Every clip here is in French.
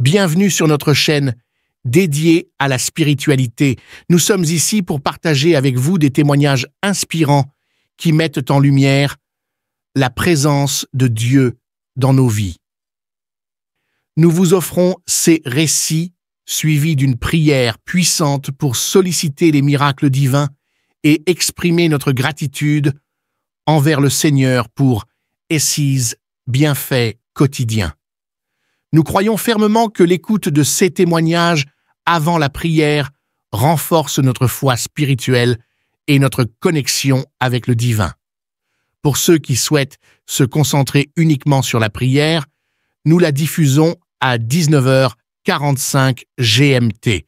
Bienvenue sur notre chaîne dédiée à la spiritualité. Nous sommes ici pour partager avec vous des témoignages inspirants qui mettent en lumière la présence de Dieu dans nos vies. Nous vous offrons ces récits suivis d'une prière puissante pour solliciter les miracles divins et exprimer notre gratitude envers le Seigneur pour His bienfaits quotidiens. Nous croyons fermement que l'écoute de ces témoignages avant la prière renforce notre foi spirituelle et notre connexion avec le divin. Pour ceux qui souhaitent se concentrer uniquement sur la prière, nous la diffusons à 19h45 GMT.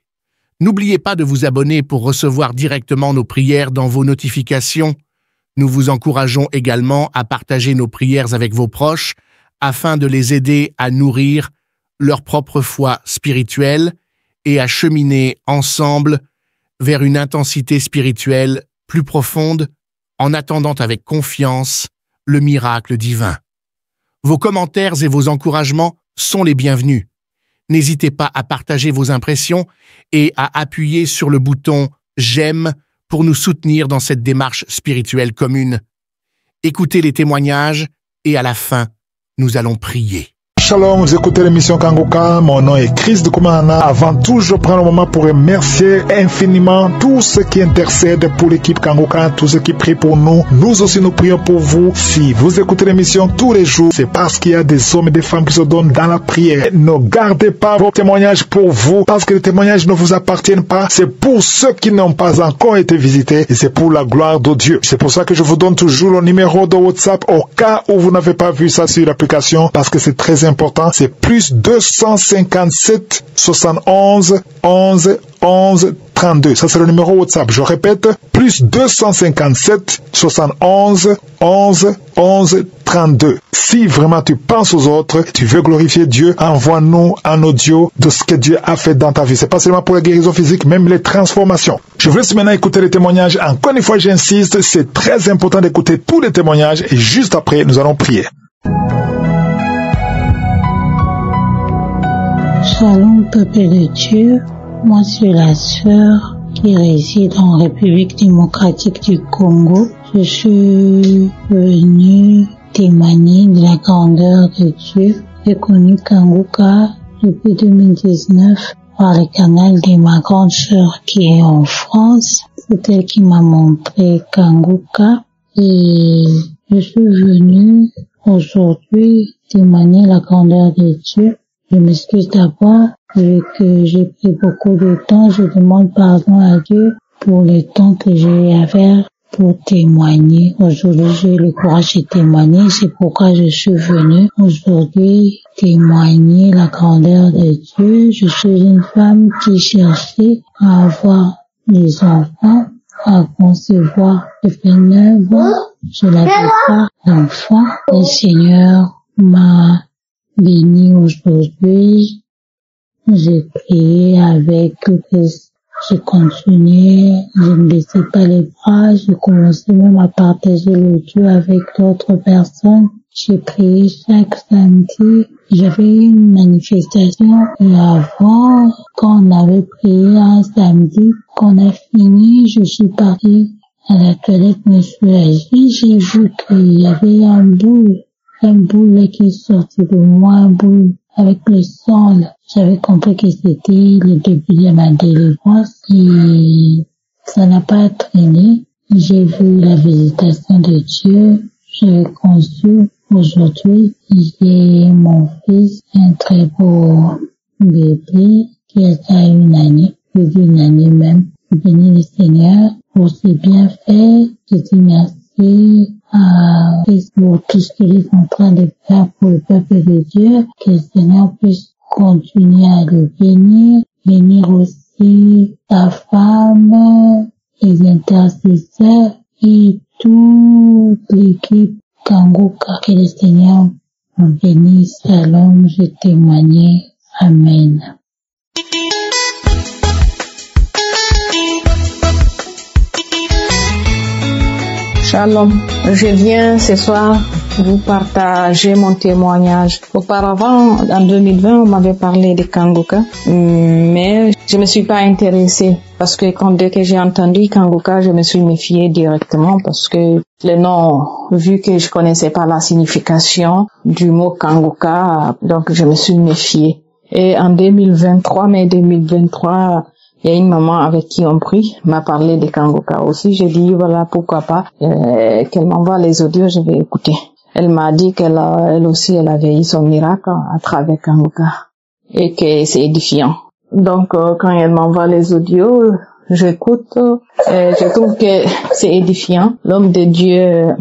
N'oubliez pas de vous abonner pour recevoir directement nos prières dans vos notifications. Nous vous encourageons également à partager nos prières avec vos proches afin de les aider à nourrir leur propre foi spirituelle et à cheminer ensemble vers une intensité spirituelle plus profonde en attendant avec confiance le miracle divin. Vos commentaires et vos encouragements sont les bienvenus. N'hésitez pas à partager vos impressions et à appuyer sur le bouton « J'aime » pour nous soutenir dans cette démarche spirituelle commune. Écoutez les témoignages et à la fin, nous allons prier. Shalom, vous écoutez l'émission Kanguka, mon nom est Chris de Koumana. Avant tout, je prends le moment pour remercier infiniment tous ceux qui intercèdent pour l'équipe Kanguka, tous ceux qui prient pour nous. Nous aussi, nous prions pour vous. Si vous écoutez l'émission tous les jours, c'est parce qu'il y a des hommes et des femmes qui se donnent dans la prière. Ne gardez pas vos témoignages pour vous, parce que les témoignages ne vous appartiennent pas. C'est pour ceux qui n'ont pas encore été visités et c'est pour la gloire de Dieu. C'est pour ça que je vous donne toujours le numéro de WhatsApp au cas où vous n'avez pas vu ça sur l'application, parce que c'est très important. C'est plus 257 71 11 11 32. Ça, c'est le numéro WhatsApp. Je répète, plus 257 71 11 11 32. Si vraiment tu penses aux autres, tu veux glorifier Dieu, envoie-nous un audio de ce que Dieu a fait dans ta vie. C'est pas seulement pour la guérison physique, même les transformations. Je vous laisse maintenant écouter les témoignages. Encore une fois, j'insiste, c'est très important d'écouter tous les témoignages et juste après, nous allons prier. Shalom, peuple de Dieu. Moi, c'est la sœur qui réside en République démocratique du Congo. Je suis venue témoigner de la grandeur de Dieu. J'ai connu Kanguka depuis 2019 par le canal de ma grande sœur qui est en France. C'est elle qui m'a montré Kanguka et je suis venue aujourd'hui témoigner la grandeur de Dieu. Je m'excuse d'abord vu que j'ai pris beaucoup de temps. Je demande pardon à Dieu pour le temps que j'ai à faire pour témoigner. Aujourd'hui, j'ai le courage de témoigner. C'est pourquoi je suis venue aujourd'hui témoigner la grandeur de Dieu. Je suis une femme qui cherchait à avoir des enfants, à concevoir. Depuis 9 ans, je n'avais pas d'enfant. Le Seigneur m'a béni aujourd'hui. J'ai prié avec je continuais, je ne baissais pas les bras, je commençais même à partager le Dieu avec d'autres personnes. J'ai prié chaque samedi. J'avais une manifestation et avant, quand on avait prié un samedi, quand on a fini, je suis partie à la toilette me soulager. J'ai vu qu'il y avait un boule qui sortait de moi, un boule avec le sang là. J'avais compris que c'était le début de ma délivrance et ça n'a pas traîné. J'ai vu la visitation de Dieu. J'ai conçu aujourd'hui. J'ai mon fils, un très beau bébé qui a déjà 1 année, plus d'1 année même. Béni le Seigneur pour ses bienfaits. Je dis merci à pour tout ce qu'il est en train de faire pour le peuple de Dieu, que le Seigneur puisse continuer à le bénir aussi sa femme, les intercesseurs et toute l'équipe Kanguka. Que le Seigneur vous bénisse. Shalom, je témoigne. Amen. Shalom, je viens ce soir vous partager mon témoignage. Auparavant, en 2020, on m'avait parlé de Kangoka, mais je me suis pas intéressée parce que dès que j'ai entendu Kangoka, je me suis méfiée directement parce que le nom, vu que je connaissais pas la signification du mot Kangoka, donc je me suis méfiée. Et en 2023, mai 2023, il y a une maman avec qui on prie, m'a parlé de Kangoka aussi. J'ai dit, voilà, pourquoi pas, qu'elle m'envoie les audios, je vais écouter. Elle m'a dit qu'elle aussi, elle avait eu son miracle à travers Kangoka et que c'est édifiant. Donc, quand elle m'envoie les audios, j'écoute, je trouve que c'est édifiant. L'homme de Dieu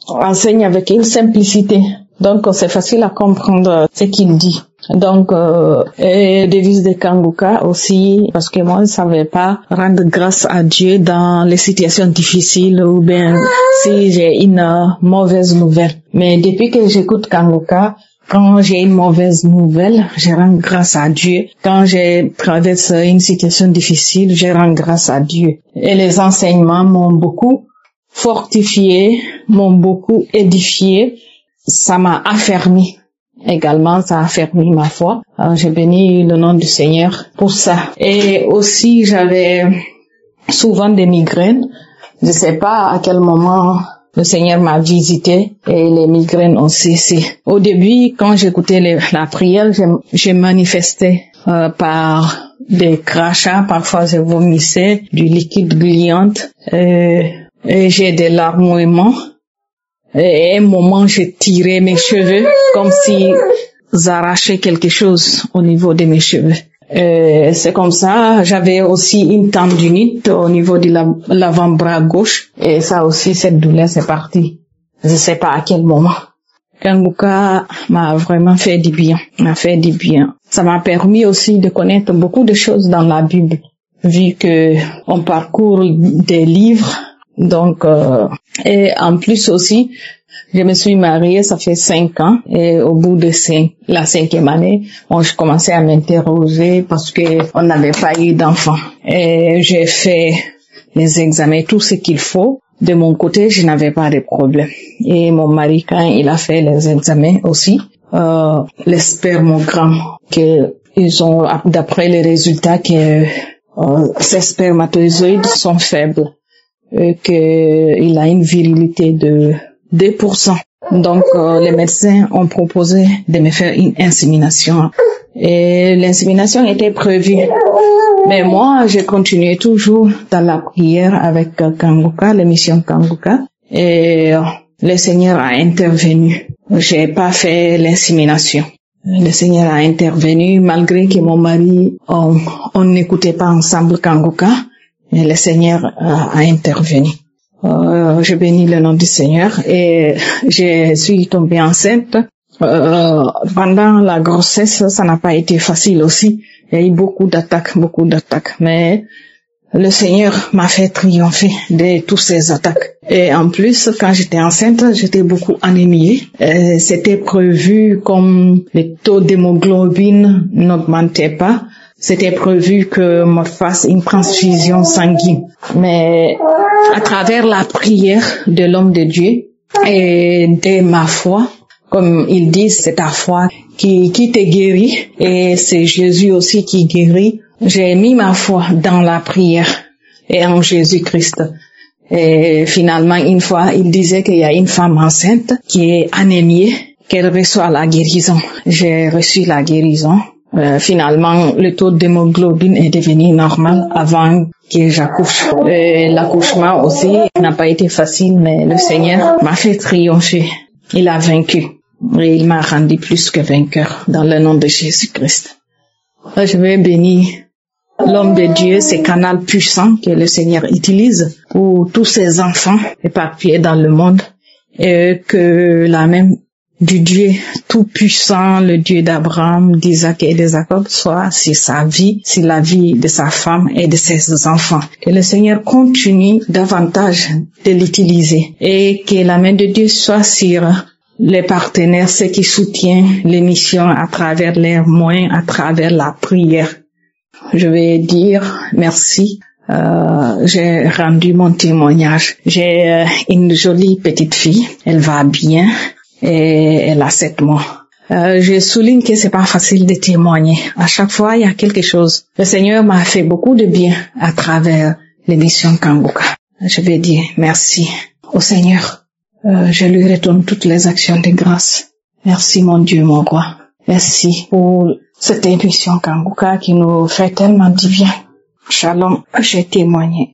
enseigne avec une simplicité. Donc, c'est facile à comprendre ce qu'il dit. Donc, devise de Kangoka aussi, parce que moi, je ne savais pas rendre grâce à Dieu dans les situations difficiles ou bien si j'ai une mauvaise nouvelle. Mais depuis que j'écoute Kangoka, quand j'ai une mauvaise nouvelle, je rends grâce à Dieu. Quand je traverse une situation difficile, je rends grâce à Dieu. Et les enseignements m'ont beaucoup fortifié, m'ont beaucoup édifié. Ça m'a affermi. Également, ça a affermi ma foi. Alors, j'ai béni le nom du Seigneur pour ça. Et aussi, j'avais souvent des migraines. Je sais pas à quel moment le Seigneur m'a visité et les migraines ont cessé. Au début, quand j'écoutais la prière, je manifestais par des crachats. Parfois, je vomissais du liquide gluant. Et j'ai des larmouillements. Et à un moment, je tirais mes cheveux comme si j'arrachais quelque chose au niveau de mes cheveux. C'est comme ça. J'avais aussi une tendinite au niveau de l'avant-bras gauche. Et ça aussi, cette douleur, c'est parti. Je sais pas à quel moment. Kangoka m'a vraiment fait du bien. M'a fait du bien. Ça m'a permis aussi de connaître beaucoup de choses dans la Bible. Vu que on parcourt des livres. Donc, et en plus aussi, je me suis mariée, ça fait 5 ans, et au bout de la 5e année, je commençais à m'interroger parce que on n'avait pas eu d'enfant. Et j'ai fait les examens, tout ce qu'il faut. De mon côté, je n'avais pas de problème. Et mon mari, quand il a fait les examens aussi, les spermogrammes, que ils ont, d'après les résultats, que ces spermatozoïdes sont faibles. Qu'il a une virilité de 2%. Donc, les médecins ont proposé de me faire une insémination. Et l'insémination était prévue. Mais moi, j'ai continué toujours dans la prière avec Kangoka, l'émission Kangoka. Et le Seigneur a intervenu. J'ai pas fait l'insémination. Le Seigneur a intervenu malgré que mon mari, on n'écoutait pas ensemble Kangoka. Et le Seigneur a intervenu. Je bénis le nom du Seigneur et je suis tombée enceinte. Pendant la grossesse, ça n'a pas été facile aussi. Il y a eu beaucoup d'attaques. Mais le Seigneur m'a fait triompher de toutes ces attaques. Et en plus, quand j'étais enceinte, j'étais beaucoup anémiée. C'était prévu comme le taux d'hémoglobine n'augmentait pas. C'était prévu que je me fasse une transfusion sanguine. Mais à travers la prière de l'homme de Dieu et de ma foi, comme ils disent, c'est ta foi qui te guérit et c'est Jésus aussi qui guérit. J'ai mis ma foi dans la prière et en Jésus-Christ. Et finalement, une fois, il disait qu'il y a une femme enceinte qui est anémiée, qu'elle reçoit la guérison. J'ai reçu la guérison. Finalement, le taux d'hémoglobine est devenu normal avant que j'accouche. L'accouchement aussi n'a pas été facile, mais le Seigneur m'a fait triompher. Il a vaincu et il m'a rendu plus que vainqueur dans le nom de Jésus-Christ. Je vais bénir l'homme de Dieu, ce canal puissant que le Seigneur utilise pour tous ses enfants éparpillés dans le monde et que la même du Dieu tout-puissant, le Dieu d'Abraham, d'Isaac et de Jacob, soit sur sa vie, sur la vie de sa femme et de ses enfants. Que le Seigneur continue davantage de l'utiliser et que la main de Dieu soit sur les partenaires, ceux qui soutiennent l'émission à travers leurs moyens, à travers la prière. Je vais dire merci j'ai rendu mon témoignage. J'ai une jolie petite fille, elle va bien et elle a 7 mois. Je souligne que c'est pas facile de témoigner. À chaque fois, il y a quelque chose. Le Seigneur m'a fait beaucoup de bien à travers l'émission Kanguka. Je vais dire merci au Seigneur. Je lui retourne toutes les actions de grâce. Merci mon Dieu, mon roi. Merci pour cette émission Kanguka qui nous fait tellement du bien. Shalom, j'ai témoigné.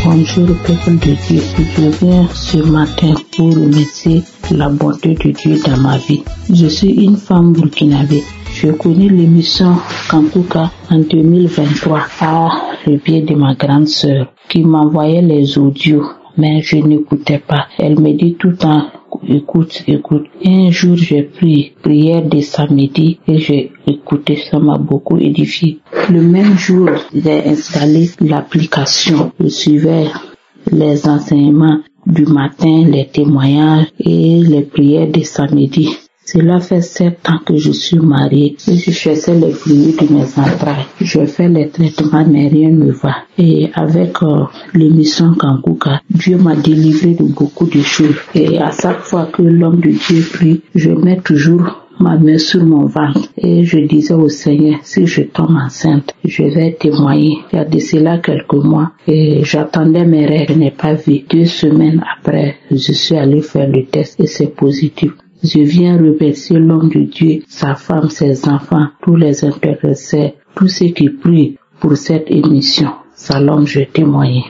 Bonjour peuple de Dieu, je viens ce matin pour remercier la bonté de Dieu dans ma vie. Je suis une femme burkinabé. Je connais l'émission Kanguka en 2023 par le biais de ma grande sœur qui m'envoyait les audios, mais je n'écoutais pas. Elle me dit tout le temps, écoute. Un jour, j'ai pris prière de samedi et j'ai écouté, ça m'a beaucoup édifié. Le même jour, j'ai installé l'application. Je suivais les enseignements du matin, les témoignages et les prières de samedi. Cela fait 7 ans que je suis mariée et je faisais les fluides de mes entrailles. Je fais les traitements mais rien ne va. Et avec l'émission Kanguka, Dieu m'a délivré de beaucoup de choses. Et à chaque fois que l'homme de Dieu prie, je mets toujours ma main sur mon ventre et je disais au Seigneur, si je tombe enceinte, je vais témoigner. Il y a de cela quelques mois et j'attendais mes règles, je n'ai pas vu. 2 semaines après, je suis allée faire le test et c'est positif. Je viens remercier l'homme de Dieu, sa femme, ses enfants, tous les intéressés, tous ceux qui prient pour cette émission. Salam, je témoigne.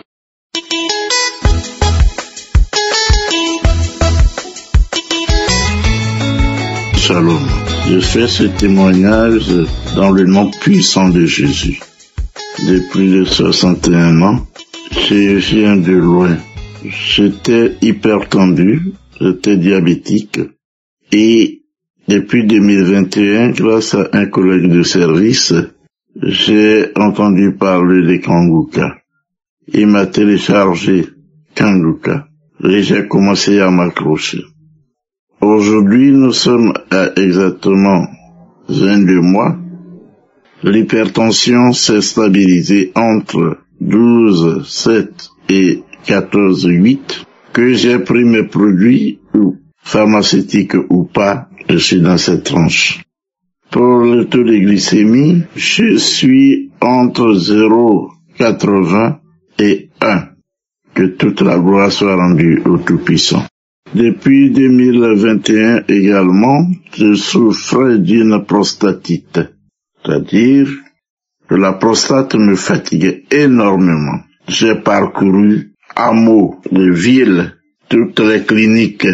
Shalom. Je fais ce témoignage dans le nom puissant de Jésus. Depuis les 61 ans, je viens de loin. J'étais hypertendu, j'étais diabétique. Et depuis 2021, grâce à un collègue de service, j'ai entendu parler de Kanguka. Il m'a téléchargé Kanguka et j'ai commencé à m'accrocher. Aujourd'hui, nous sommes à exactement 22 mois. L'hypertension s'est stabilisée entre 12,7 et 14,8. Que j'ai pris mes produits pharmaceutique ou pas, je suis dans cette tranche. Pour le taux de glycémie, je suis entre 0,80 et 1. Que toute la gloire soit rendue au Tout-Puissant. Depuis 2021 également, je souffrais d'une prostatite. C'est-à-dire que la prostate me fatiguait énormément. J'ai parcouru hameaux, les villes, toutes les cliniques,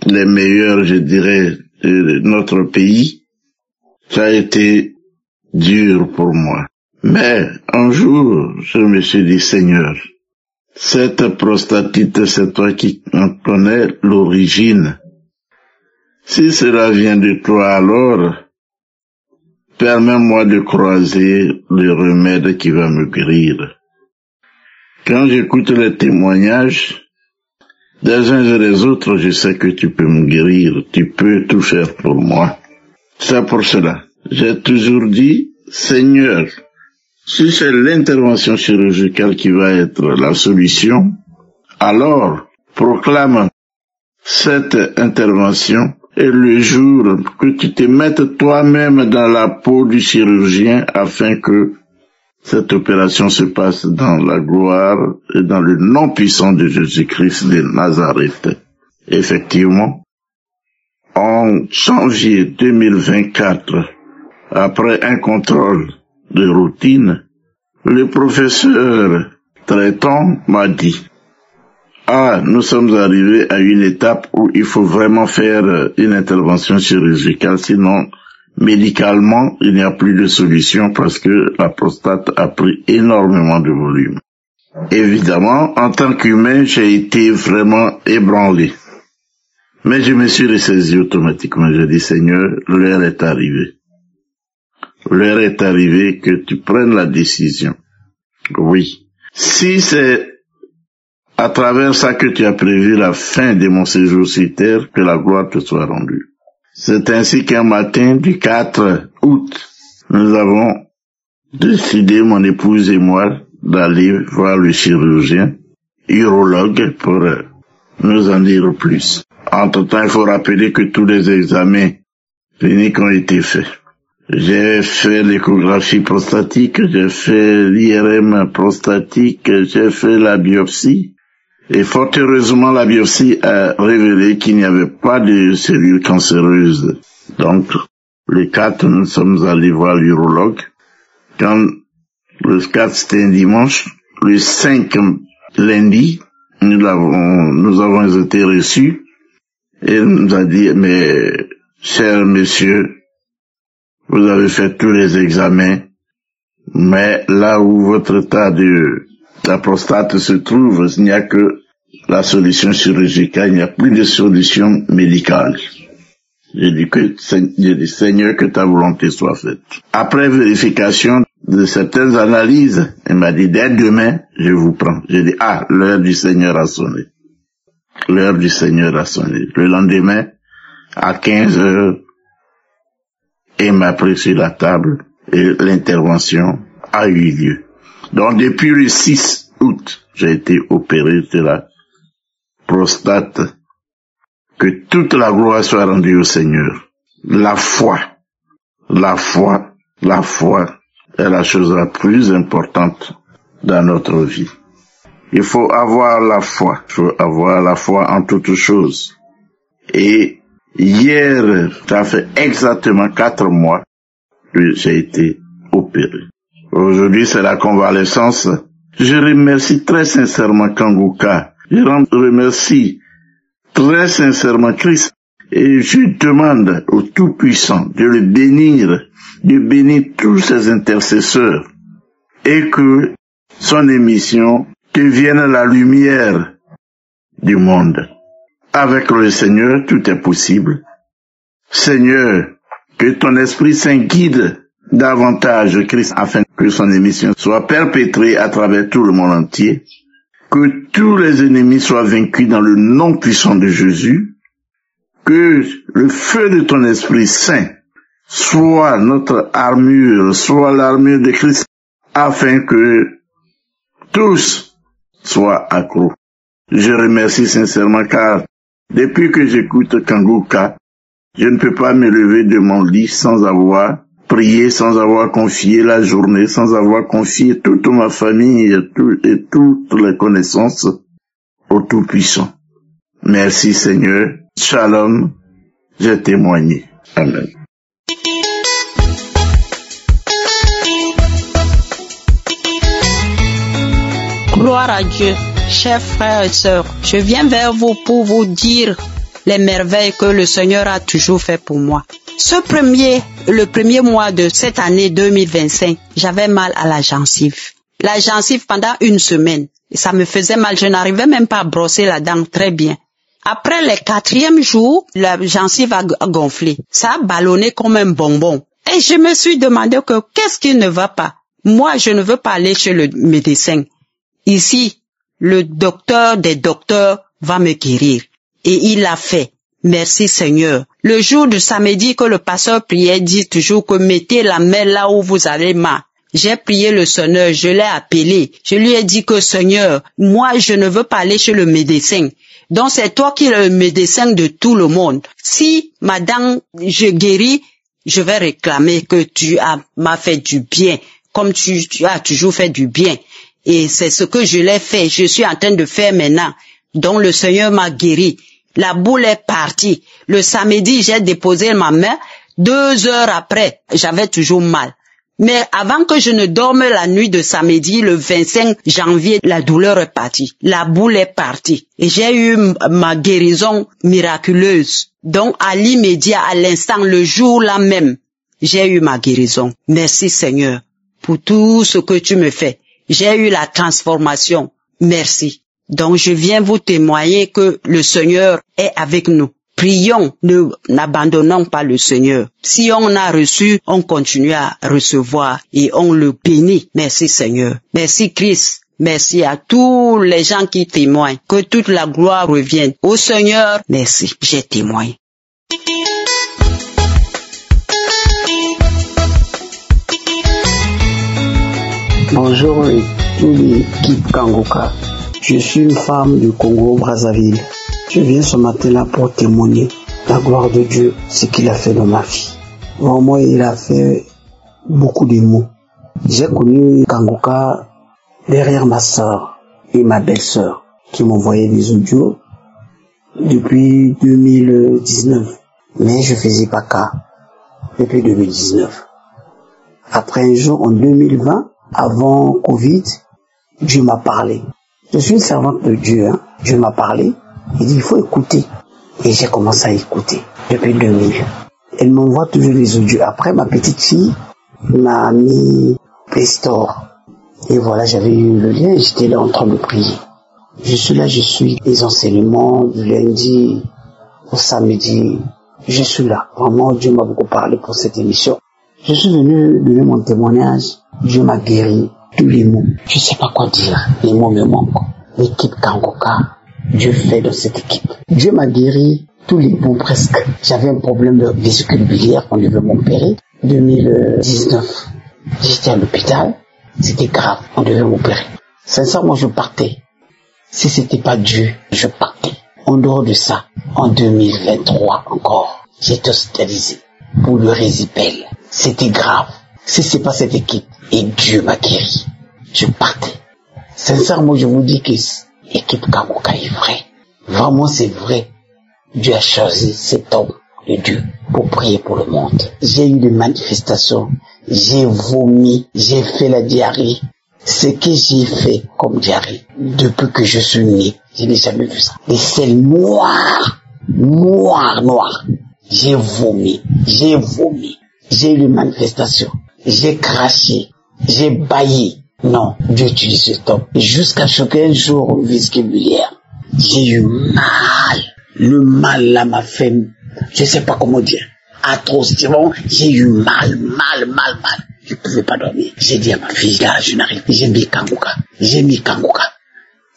les meilleurs, je dirais, de notre pays. Ça a été dur pour moi. Mais un jour, je me suis dit, Seigneur, cette prostatite, c'est toi qui en connais l'origine. Si cela vient de toi, alors, permets-moi de croiser le remède qui va me guérir. Quand j'écoute les témoignages des uns et des autres, je sais que tu peux me guérir, tu peux tout faire pour moi. C'est pour cela. J'ai toujours dit, Seigneur, si c'est l'intervention chirurgicale qui va être la solution, alors proclame cette intervention et le jour que tu te mettes toi-même dans la peau du chirurgien afin que cette opération se passe dans la gloire et dans le nom puissant de Jésus-Christ de Nazareth. Effectivement, en janvier 2024, après un contrôle de routine, le professeur traitant m'a dit « Ah, nous sommes arrivés à une étape où il faut vraiment faire une intervention chirurgicale, sinon médicalement, il n'y a plus de solution parce que la prostate a pris énormément de volume. » Évidemment, en tant qu'humain, j'ai été vraiment ébranlé. Mais je me suis ressaisi automatiquement. J'ai dit, Seigneur, l'heure est arrivée. L'heure est arrivée que tu prennes la décision. Oui. Si c'est à travers ça que tu as prévu la fin de mon séjour sur terre, que la gloire te soit rendue. C'est ainsi qu'un matin du 4 août, nous avons décidé, mon épouse et moi, d'aller voir le chirurgien, urologue, pour nous en dire plus. Entre-temps, il faut rappeler que tous les examens cliniques ont été faits. J'ai fait l'échographie prostatique, j'ai fait l'IRM prostatique, j'ai fait la biopsie. Et fort heureusement, la biopsie a révélé qu'il n'y avait pas de cellules cancéreuses. Donc, le 4, nous sommes allés voir l'urologue. Quand le 4, c'était un dimanche, le 5, lundi, nous avons été reçus. Et il nous a dit, mais, cher monsieur, vous avez fait tous les examens, mais là où votre état de la prostate se trouve, il n'y a que la solution chirurgicale, il n'y a plus de solution médicale. J'ai dit, Seigneur, que ta volonté soit faite. Après vérification de certaines analyses, il m'a dit, dès demain, je vous prends. J'ai dit, l'heure du Seigneur a sonné. L'heure du Seigneur a sonné. Le lendemain, à 15 heures, il m'a pris sur la table et l'intervention a eu lieu. Donc, depuis le 6 août, j'ai été opéré de la prostate. Que toute la gloire soit rendue au Seigneur. La foi est la chose la plus importante dans notre vie. Il faut avoir la foi. Il faut avoir la foi en toutes choses. Et hier, ça fait exactement 4 mois que j'ai été opéré. Aujourd'hui, c'est la convalescence. Je remercie très sincèrement Kanguka. Je remercie très sincèrement Christ. Et je demande au Tout-Puissant de le bénir, de bénir tous ses intercesseurs. Et que son émission devienne la lumière du monde. Avec le Seigneur, tout est possible. Seigneur, que ton Esprit Saint guide davantage Christ afin que son émission soit perpétrée à travers tout le monde entier. Que tous les ennemis soient vaincus dans le nom puissant de Jésus. Que le feu de ton Esprit Saint soit notre armure, soit l'armure de Christ afin que tous soient accros. Je remercie sincèrement car depuis que j'écoute Kanguka, je ne peux pas me lever de mon lit sans avoir prié, sans avoir confié la journée, sans avoir confié toute ma famille et toutes les connaissances au Tout-Puissant. Merci Seigneur. Shalom. J'ai témoigné. Amen. Gloire à Dieu. Chers frères et sœurs, je viens vers vous pour vous dire les merveilles que le Seigneur a toujours fait pour moi. Le premier mois de cette année 2025, j'avais mal à la gencive. La gencive pendant une semaine. Et ça me faisait mal. Je n'arrivais même pas à brosser la dent très bien. Après le 4e jour, la gencive a gonflé. Ça a ballonné comme un bonbon. Et je me suis demandé qu'est-ce qui ne va pas. Moi, je ne veux pas aller chez le médecin. Ici, le docteur des docteurs va me guérir. Et il l'a fait. Merci Seigneur. Le jour de samedi que le pasteur priait, dit toujours que mettez la main là où vous avez mal. J'ai prié le Seigneur, je l'ai appelé. Je lui ai dit que Seigneur, moi je ne veux pas aller chez le médecin. Donc c'est toi qui es le médecin de tout le monde. Si madame, je guéris, je vais réclamer que tu m'as fait du bien, comme tu as toujours fait du bien. Et c'est ce que je l'ai fait, je suis en train de faire maintenant. Donc le Seigneur m'a guéri. La boule est partie. Le samedi, j'ai déposé ma main. 2 heures après, j'avais toujours mal. Mais avant que je ne dorme la nuit de samedi, le 25 janvier, la douleur est partie. La boule est partie. Et j'ai eu ma guérison miraculeuse. Donc, à l'immédiat, à l'instant, le jour là même, j'ai eu ma guérison. Merci Seigneur pour tout ce que tu me fais. J'ai eu la transformation. Merci. Donc, je viens vous témoigner que le Seigneur est avec nous. Prions, n'abandonnons pas le Seigneur. Si on a reçu, on continue à recevoir et on le bénit. Merci Seigneur. Merci Christ. Merci à tous les gens qui témoignent. Que toute la gloire revienne au Seigneur. Merci. J'ai témoigné. Bonjour toute l'équipe Kangoka. Je suis une femme du Congo-Brazzaville. Je viens ce matin-là pour témoigner la gloire de Dieu, ce qu'il a fait dans ma vie. Vraiment, il a fait beaucoup de mots. J'ai connu Kangoka derrière ma soeur et ma belle-sœur qui m'envoyaient des audios depuis 2019. Mais je faisais pas cas depuis 2019. Après un jour, en 2020, avant Covid, Dieu m'a parlé. Je suis une servante de Dieu, hein. Dieu m'a parlé. Il dit, il faut écouter. Et j'ai commencé à écouter depuis 2000. Elle m'envoie toujours les audios. Après, ma petite fille m'a mis Play Store. Et voilà, j'avais eu le lien et j'étais là en train de prier. Je suis là, je suis les enseignements du lundi au samedi. Je suis là. Vraiment, Dieu m'a beaucoup parlé pour cette émission. Je suis venu donner mon témoignage. Dieu m'a guéri. Tous les mots. Je sais pas quoi dire. Les mots me manquent. L'équipe Kangoka, Dieu fait dans cette équipe. Dieu m'a guéri tous les mots presque. J'avais un problème de vésicule biliaire qu'on devait m'opérer. 2019. J'étais à l'hôpital. C'était grave. On devait m'opérer. Sincèrement, je partais. Si c'était pas Dieu, je partais. En dehors de ça, en 2023 encore, j'étais hospitalisé pour le résipel. C'était grave. Si c'est pas cette équipe, et Dieu m'a guéri, je partais. Sincèrement, je vous dis que l'équipe Kangoka est vraie. Vraiment, c'est vrai. Dieu a choisi cet homme de Dieu pour prier pour le monde. J'ai eu des manifestations. J'ai vomi. J'ai fait la diarrhée. Ce que j'ai fait comme diarrhée, depuis que je suis né, je n'ai jamais vu ça. Des selles noires. Noires. J'ai vomi. J'ai eu des manifestations. J'ai craché. J'ai baillé. Non, Dieu utilise cet homme. Jusqu'à ce qu'un jour, au vésiculaire, j'ai eu mal. Le mal là m'a fait, je sais pas comment dire, atrocement. J'ai eu mal. Je pouvais pas dormir. J'ai dit à ma fille, là, je n'arrive plus. J'ai mis Kangoka.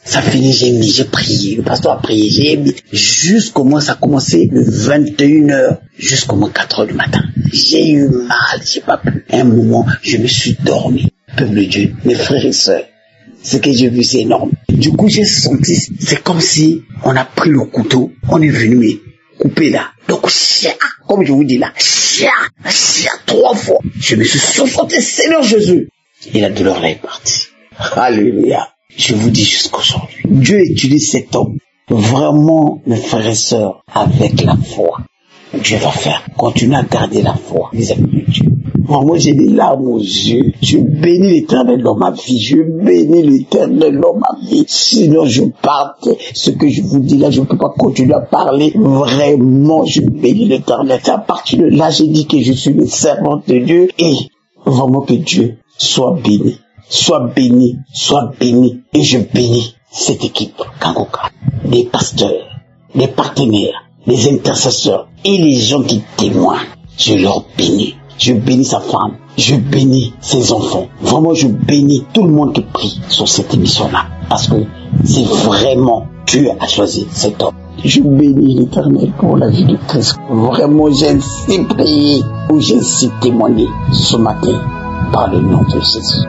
Ça finit, j'ai prié. Le pasteur a prié, j'ai mis. Jusqu'au moins, ça a commencé le 21h, jusqu'au moins 4h du matin. J'ai eu mal, j'ai pas pu. Un moment, je me suis dormi. Peuple de Dieu, mes frères et sœurs, ce que j'ai vu, c'est énorme. Du coup, j'ai senti, c'est comme si on a pris le couteau, on est venu me couper là. Donc, comme je vous dis là, 3 fois. Je me suis suffoqué, Seigneur Jésus. Et la douleur là est partie. Alléluia. Je vous dis jusqu'aujourd'hui, Dieu utilise cet homme. Vraiment, mes frères et sœurs, avec la foi. Dieu va faire. Continuez à garder la foi, les amis de Dieu. Moi, j'ai des larmes aux yeux. Je bénis l'Éternel dans ma vie. Sinon, je parte. Ce que je vous dis là, je ne peux pas continuer à parler. Vraiment, je bénis l'Éternel. C'est à partir de là, j'ai dit que je suis une servante de Dieu. Et vraiment que Dieu soit béni. Et je bénis cette équipe Kangoka. Les pasteurs, les partenaires, les intercesseurs et les gens qui témoignent. Je leur bénis. Je bénis sa femme. Je bénis ses enfants. Vraiment, je bénis tout le monde qui prie sur cette émission-là. Parce que c'est vraiment Dieu a choisi cet homme. Je bénis l'Éternel pour la vie de Christ. Vraiment, j'ai ainsi prié ou j'ai ainsi témoigné ce matin par le nom de Jésus.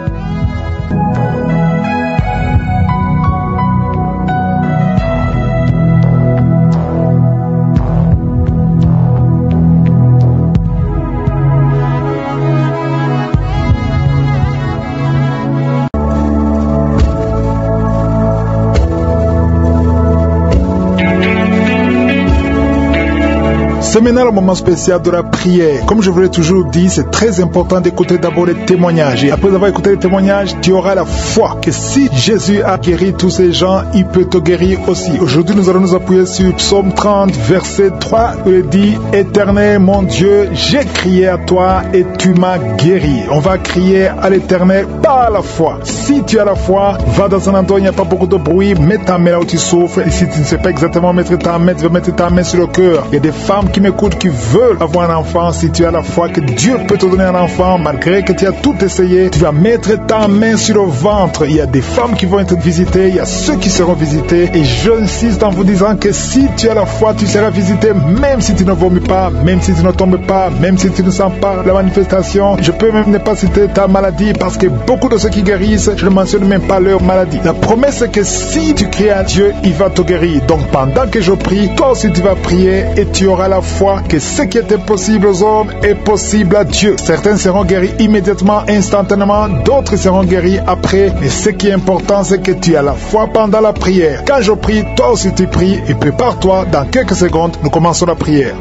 C'est maintenant le moment spécial de la prière. Comme je vous l'ai toujours dit, c'est très important d'écouter d'abord les témoignages. Et après avoir écouté les témoignages, tu auras la foi que si Jésus a guéri tous ces gens, il peut te guérir aussi. Aujourd'hui, nous allons nous appuyer sur Psaume 30, verset 3, où il dit « Éternel, mon Dieu, j'ai crié à toi et tu m'as guéri. » On va crier à l'Éternel par la foi. Si tu as la foi, va dans un endroit où il n'y a pas beaucoup de bruit, mets ta main là où tu souffres. Et si tu ne sais pas exactement mettre ta main, tu vas mettre ta main sur le cœur. Il y a des femmes qui m'écoutes qui veulent avoir un enfant, si tu as la foi que Dieu peut te donner un enfant, malgré que tu as tout essayé, tu vas mettre ta main sur le ventre. Il y a des femmes qui vont être visitées, il y a ceux qui seront visités. Et j'insiste en vous disant que si tu as la foi, tu seras visité, même si tu ne vomis pas, même si tu ne tombes pas, même si tu ne sens pas la manifestation. Je peux même ne pas citer ta maladie, parce que beaucoup de ceux qui guérissent, je ne mentionne même pas leur maladie. La promesse est que si tu cries à Dieu, il va te guérir. Donc pendant que je prie, toi aussi tu vas prier et tu auras la foi que ce qui était possible aux hommes est possible à Dieu. Certains seront guéris immédiatement, instantanément, d'autres seront guéris après. Mais ce qui est important, c'est que tu as la foi pendant la prière. Quand je prie, toi aussi tu pries et prépare-toi, dans quelques secondes, nous commençons la prière.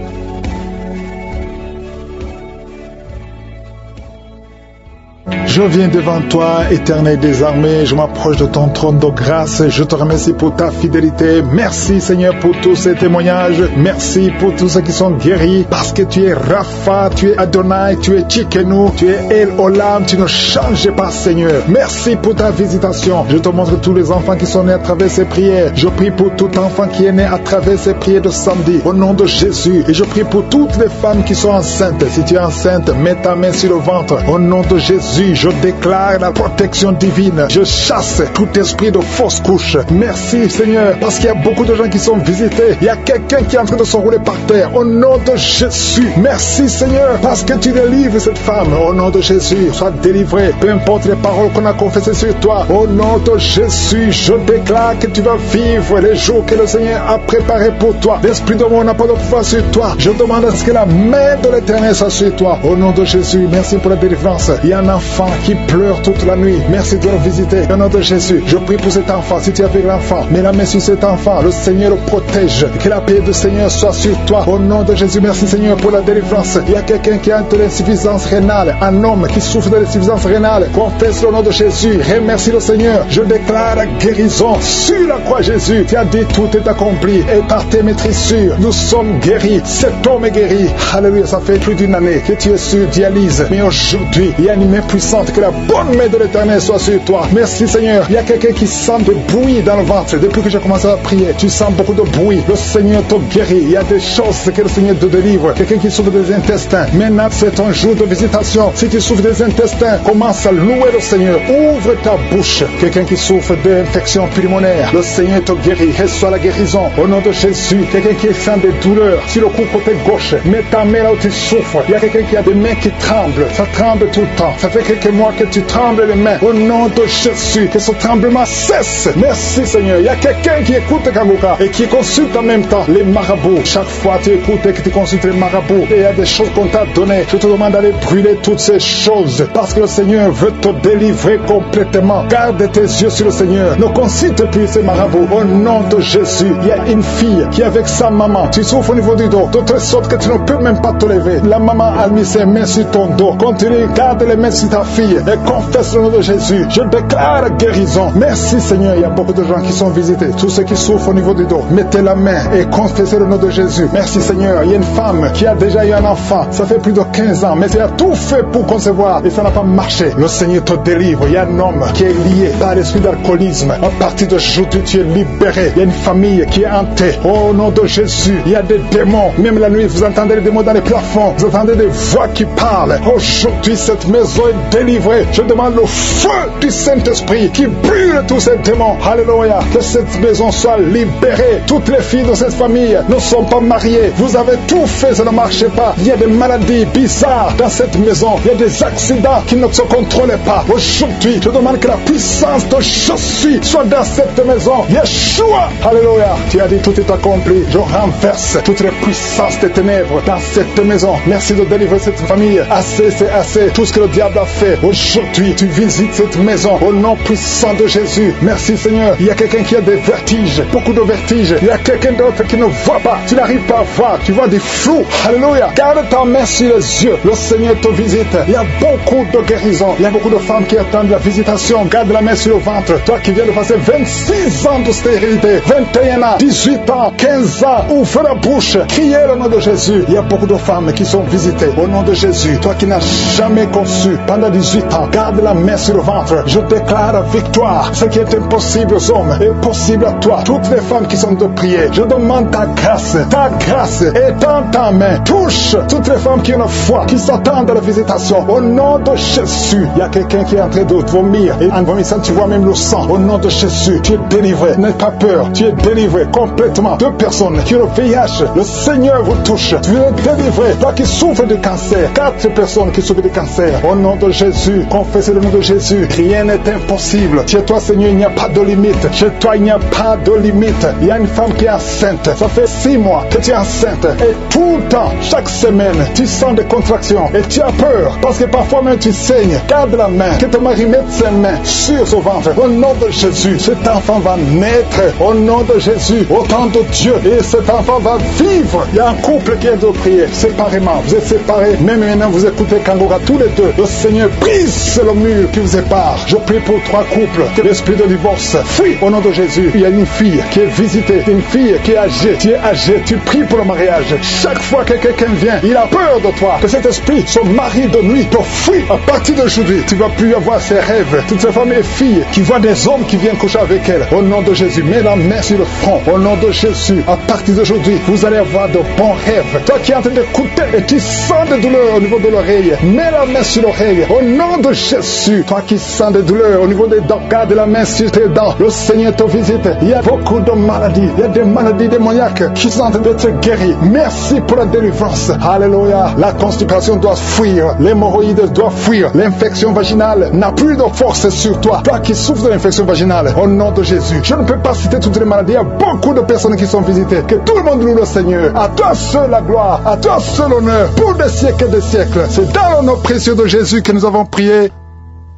Je viens devant toi, Éternel des armées, je m'approche de ton trône de grâce, je te remercie pour ta fidélité. Merci Seigneur pour tous ces témoignages, merci pour tous ceux qui sont guéris, parce que tu es Rapha, tu es Adonai, tu es Tchikenu, tu es El Olam, tu ne changes pas Seigneur. Merci pour ta visitation. Je te montre tous les enfants qui sont nés à travers ces prières. Je prie pour tout enfant qui est né à travers ces prières de samedi, au nom de Jésus. Et je prie pour toutes les femmes qui sont enceintes. Si tu es enceinte, mets ta main sur le ventre, au nom de Jésus. Je déclare la protection divine. Je chasse tout esprit de fausse couche. Merci Seigneur, parce qu'il y a beaucoup de gens qui sont visités. Il y a quelqu'un qui est en train de se rouler par terre. Au nom de Jésus. Merci Seigneur, parce que tu délivres cette femme. Au nom de Jésus, sois délivrée. Peu importe les paroles qu'on a confessées sur toi. Au nom de Jésus, je déclare que tu vas vivre les jours que le Seigneur a préparés pour toi. L'esprit de mort n'a pas de pouvoir sur toi. Je demande à ce que la main de l'Éternel soit sur toi. Au nom de Jésus, merci pour la délivrance. Il y a un enfant qui pleure toute la nuit. Merci de le visiter. Au nom de Jésus, je prie pour cet enfant. Si tu es avec l'enfant, mets la main sur cet enfant. Le Seigneur le protège. Que la paix du Seigneur soit sur toi. Au nom de Jésus, merci Seigneur pour la délivrance. Il y a quelqu'un qui a de l'insuffisance rénale. Un homme qui souffre de l'insuffisance rénale. Confesse le nom de Jésus. Remercie le Seigneur. Je déclare la guérison sur la croix Jésus. Tu as dit tout est accompli. Et par tes maîtrissures, nous sommes guéris. Cet homme est guéri. Alléluia, ça fait plus d'une année que tu es sur dialyse. Mais aujourd'hui, il y a une main puissante. Que la bonne main de l'Éternel soit sur toi. Merci Seigneur. Il y a quelqu'un qui sent des bruits dans le ventre. Depuis que j'ai commencé à prier, tu sens beaucoup de bruit. Le Seigneur te guérit. Il y a des choses que le Seigneur te délivre. Quelqu'un qui souffre des intestins. Maintenant, c'est ton jour de visitation. Si tu souffres des intestins, commence à louer le Seigneur. Ouvre ta bouche. Quelqu'un qui souffre d'infection pulmonaire, le Seigneur te guérit. Reçois la guérison. Au nom de Jésus. Quelqu'un qui sent des douleurs sur le cou côté gauche, mets ta main là où tu souffres. Il y a quelqu'un qui a des mains qui tremblent. Ça tremble tout le temps. Ça fait quelques mois que tu trembles les mains. Au nom de Jésus, que ce tremblement cesse. Merci Seigneur. Il y a quelqu'un qui écoute Kangoka et qui consulte en même temps les marabouts. Chaque fois tu écoutes et que tu consultes les marabouts, et il y a des choses qu'on t'a données. Je te demande d'aller brûler toutes ces choses, parce que le Seigneur veut te délivrer complètement. Garde tes yeux sur le Seigneur. Ne consulte plus ces marabouts. Au nom de Jésus, il y a une fille qui est avec sa maman. Tu souffres au niveau du dos, de telle sorte que tu ne peux même pas te lever. La maman a mis ses mains sur ton dos. Continue, garde les mains sur ta fille et confesse le nom de Jésus. Je déclare la guérison. Merci Seigneur. Il y a beaucoup de gens qui sont visités. Tous ceux qui souffrent au niveau du dos, mettez la main et confessez le nom de Jésus. Merci Seigneur. Il y a une femme qui a déjà eu un enfant. Ça fait plus de 15 ans, mais elle a tout fait pour concevoir et ça n'a pas marché. Le Seigneur te délivre. Il y a un homme qui est lié par l'esprit d'alcoolisme. À partir d'aujourd'hui, tu es libéré. Il y a une famille qui est hantée. Au nom de Jésus, il y a des démons. Même la nuit, vous entendez les démons dans les plafonds. Vous entendez des voix qui parlent. Aujourd'hui, cette maison est délivrée. Je demande le feu du Saint-Esprit qui brûle tous ces démons. Alléluia. Que cette maison soit libérée. Toutes les filles de cette famille ne sont pas mariées. Vous avez tout fait, ça ne marchait pas. Il y a des maladies bizarres dans cette maison. Il y a des accidents qui ne se contrôlent pas. Aujourd'hui, je demande que la puissance de je suis soit dans cette maison. Yeshua. Alléluia. Tu as dit tout est accompli. Je renverse toutes les puissances des ténèbres dans cette maison. Merci de délivrer cette famille. Assez, c'est assez. Tout ce que le diable a fait. Aujourd'hui, tu visites cette maison au nom puissant de Jésus. Merci Seigneur. Il y a quelqu'un qui a des vertiges, beaucoup de vertiges. Il y a quelqu'un d'autre qui ne voit pas. Tu n'arrives pas à voir. Tu vois des flous. Alléluia. Garde ta main sur les yeux. Le Seigneur te visite. Il y a beaucoup de guérisons. Il y a beaucoup de femmes qui attendent la visitation. Garde la main sur le ventre. Toi qui viens de passer 26 ans de stérilité, 21 ans, 18 ans, 15 ans, ouvre la bouche. Criez le nom de Jésus. Il y a beaucoup de femmes qui sont visitées au nom de Jésus. Toi qui n'as jamais conçu pendant 18 18 ans. Garde la main sur le ventre. Je déclare la victoire. Ce qui est impossible aux hommes est possible à toi. Toutes les femmes qui sont de prier, je demande ta grâce est dans ta main. Touche toutes les femmes qui ont la foi, qui s'attendent à la visitation. Au nom de Jésus, il y a quelqu'un qui est en train de vomir. Et en vomissant, tu vois même le sang. Au nom de Jésus, tu es délivré. N'aie pas peur. Tu es délivré complètement. 2 personnes qui ont le VIH, le Seigneur vous touche. Tu es délivré. Toi qui souffres de cancer. 4 personnes qui souffrent de cancer. Au nom de Jésus, confessez le nom de Jésus. Rien n'est impossible. Chez toi, Seigneur, il n'y a pas de limite. Chez toi, il n'y a pas de limite. Il y a une femme qui est enceinte. Ça fait 6 mois que tu es enceinte. Et tout le temps, chaque semaine, tu sens des contractions. Et tu as peur. Parce que parfois même tu saignes. Garde la main. Que ton mari mette ses mains sur son ventre. Au nom de Jésus, cet enfant va naître. Au nom de Jésus, au temps de Dieu. Et cet enfant va vivre. Il y a un couple qui est de prier séparément. Vous êtes séparés. Même maintenant, vous écoutez Kangoka tous les deux. Le Seigneur brise le mur qui vous sépare. Je prie pour 3 couples. Que l'esprit de divorce fuit au nom de Jésus. Il y a une fille qui est visitée. Une fille qui est âgée. Tu es âgé. Tu pries pour le mariage. Chaque fois que quelqu'un vient, il a peur de toi. Que cet esprit, son mari de nuit, te fuit. À partir d'aujourd'hui, tu ne vas plus avoir ces rêves. Toutes ces femmes et filles qui voient des hommes qui viennent coucher avec elles. Au nom de Jésus, mets la main sur le front. Au nom de Jésus, à partir d'aujourd'hui, vous allez avoir de bons rêves. Toi qui es en train d'écouter et tu sens des douleurs au niveau de l'oreille, mets la main sur l'oreille. Au nom de Jésus, toi qui sens des douleurs au niveau des dents, garde la main sur tes dents. Le Seigneur te visite. Il y a beaucoup de maladies. Il y a des maladies démoniaques qui sont en train d'être guéries. Merci pour la délivrance. Alléluia. La constipation doit fuir. L'hémorroïde doit fuir. L'infection vaginale n'a plus de force sur toi. Toi qui souffres de l'infection vaginale, au nom de Jésus. Je ne peux pas citer toutes les maladies. Il y a beaucoup de personnes qui sont visitées. Que tout le monde loue le Seigneur. À toi seul la gloire. À toi seul l'honneur. Pour des siècles et des siècles. C'est dans le nom précieux de Jésus que nous avons prié.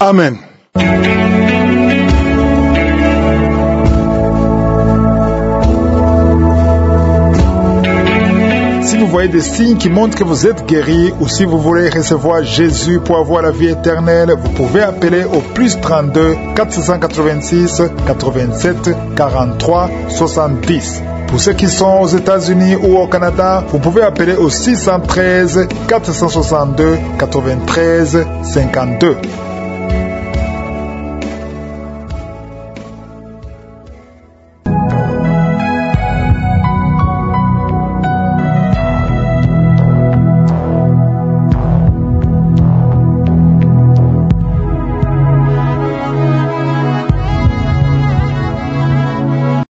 Amen. Si vous voyez des signes qui montrent que vous êtes guéri ou si vous voulez recevoir Jésus pour avoir la vie éternelle, vous pouvez appeler au plus 32 486 87 43 70. Pour ceux qui sont aux États-Unis ou au Canada, vous pouvez appeler au 613 462 93 52.